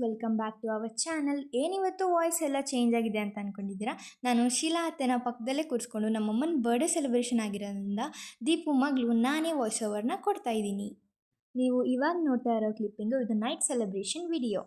Welcome back to our channel. ಏನಿವತ್ತು voice ಎಲ್ಲ change ಆಗಿದೆ ಅಂತ ಅಂದ್ಕೊಂಡಿದ್ದೀರಾ? ನಾನು ಶೀಲಾ ಅತ್ತೆನ ಪಕ್ಕದಲ್ಲೇ ಕೂರಿಸ್ಕೊಂಡು ನಮ್ಮಮ್ಮನ ಬರ್ಡೇ ಸೆಲೆಬ್ರೇಷನ್ ಆಗಿರೋದ್ರಿಂದ ದೀಪು ಮಗಳು ನಾನೇ ವಾಯ್ಸ್ ಓವರ್ನ ಕೊಡ್ತಾ ಇದ್ದೀನಿ. ನೀವು ಇವಾಗ ನೋಡ್ತಾ ಇರೋ ಕ್ಲಿಪ್ಪಿಂಗು ಇದು ನೈಟ್ ಸೆಲೆಬ್ರೇಷನ್ ವಿಡಿಯೋ.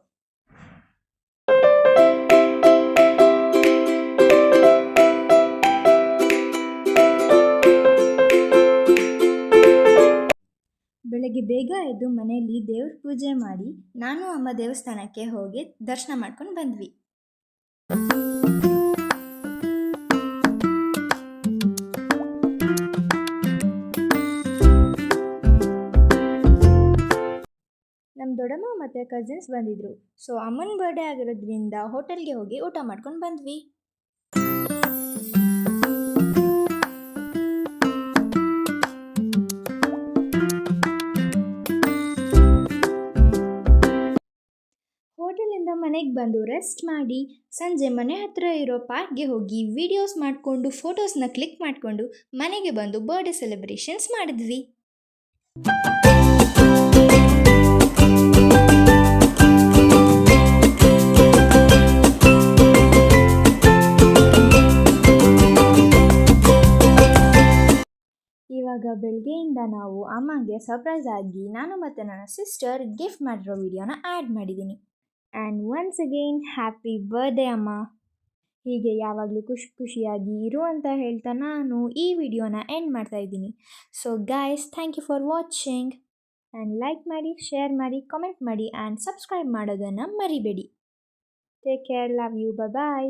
ಬೆಳಗ್ಗೆ ಬೇಗ ಎದ್ದು ಮನೆಯಲ್ಲಿ ದೇವ್ರ ಪೂಜೆ ಮಾಡಿ ನಾನು ಅಮ್ಮ ದೇವಸ್ಥಾನಕ್ಕೆ ಹೋಗಿ ದರ್ಶನ ಮಾಡ್ಕೊಂಡು ಬಂದ್ವಿ. ನಮ್ಮ ದೊಡ್ಡಮ್ಮ ಮತ್ತು ಕಸಿನ್ಸ್ ಬಂದಿದ್ರು. ಸೊ ಅಮ್ಮನ ಬರ್ಡೇ ಆಗಿರೋದ್ರಿಂದ ಹೋಟೆಲ್ಗೆ ಹೋಗಿ ಊಟ ಮಾಡ್ಕೊಂಡು ಬಂದ್ವಿ. ಹೋಟೆಲಿಂದ ಮನೆಗೆ ಬಂದು ರೆಸ್ಟ್ ಮಾಡಿ ಸಂಜೆ ಮನೆ ಹತ್ತಿರ ಇರೋ ಪಾರ್ಕ್ಗೆ ಹೋಗಿ ವಿಡಿಯೋಸ್ ಮಾಡಿಕೊಂಡು ಫೋಟೋಸ್ನ ಕ್ಲಿಕ್ ಮಾಡಿಕೊಂಡು ಮನೆಗೆ ಬಂದು ಬರ್ಡೇ ಸೆಲೆಬ್ರೇಷನ್ಸ್ ಮಾಡಿದ್ವಿ. ಇವಾಗ ಬೆಳಗ್ಗೆಯಿಂದ ನಾವು ಅಮ್ಮಗೆ ಸರ್ಪ್ರೈಸ್ ಆಗಿ ನಾನು ಮತ್ತು ನನ್ನ ಸಿಸ್ಟರ್ ಗಿಫ್ಟ್ ಮಾಡಿರೋ ವಿಡಿಯೋನ ಆ್ಯಡ್ ಮಾಡಿದ್ದೀನಿ. And once again happy birthday ಅಮ್ಮ. ಹೀಗೆ ಯಾವಾಗಲೂ ಖುಷಿಯಾಗಿ ಇರು ಅಂತ ಹೇಳ್ತಾ ನಾನು ಈ ವಿಡಿಯೋನ ಎಂಡ್ ಮಾಡ್ತಾ ಇದ್ದೀನಿ. So guys, thank you for watching and like ಮಾಡಿ, ಶೇರ್ ಮಾಡಿ, ಕಾಮೆಂಟ್ ಮಾಡಿ ಆ್ಯಂಡ್ ಸಬ್ಸ್ಕ್ರೈಬ್ ಮಾಡೋದನ್ನು ಮರಿಬೇಡಿ. Take care, love you, bye.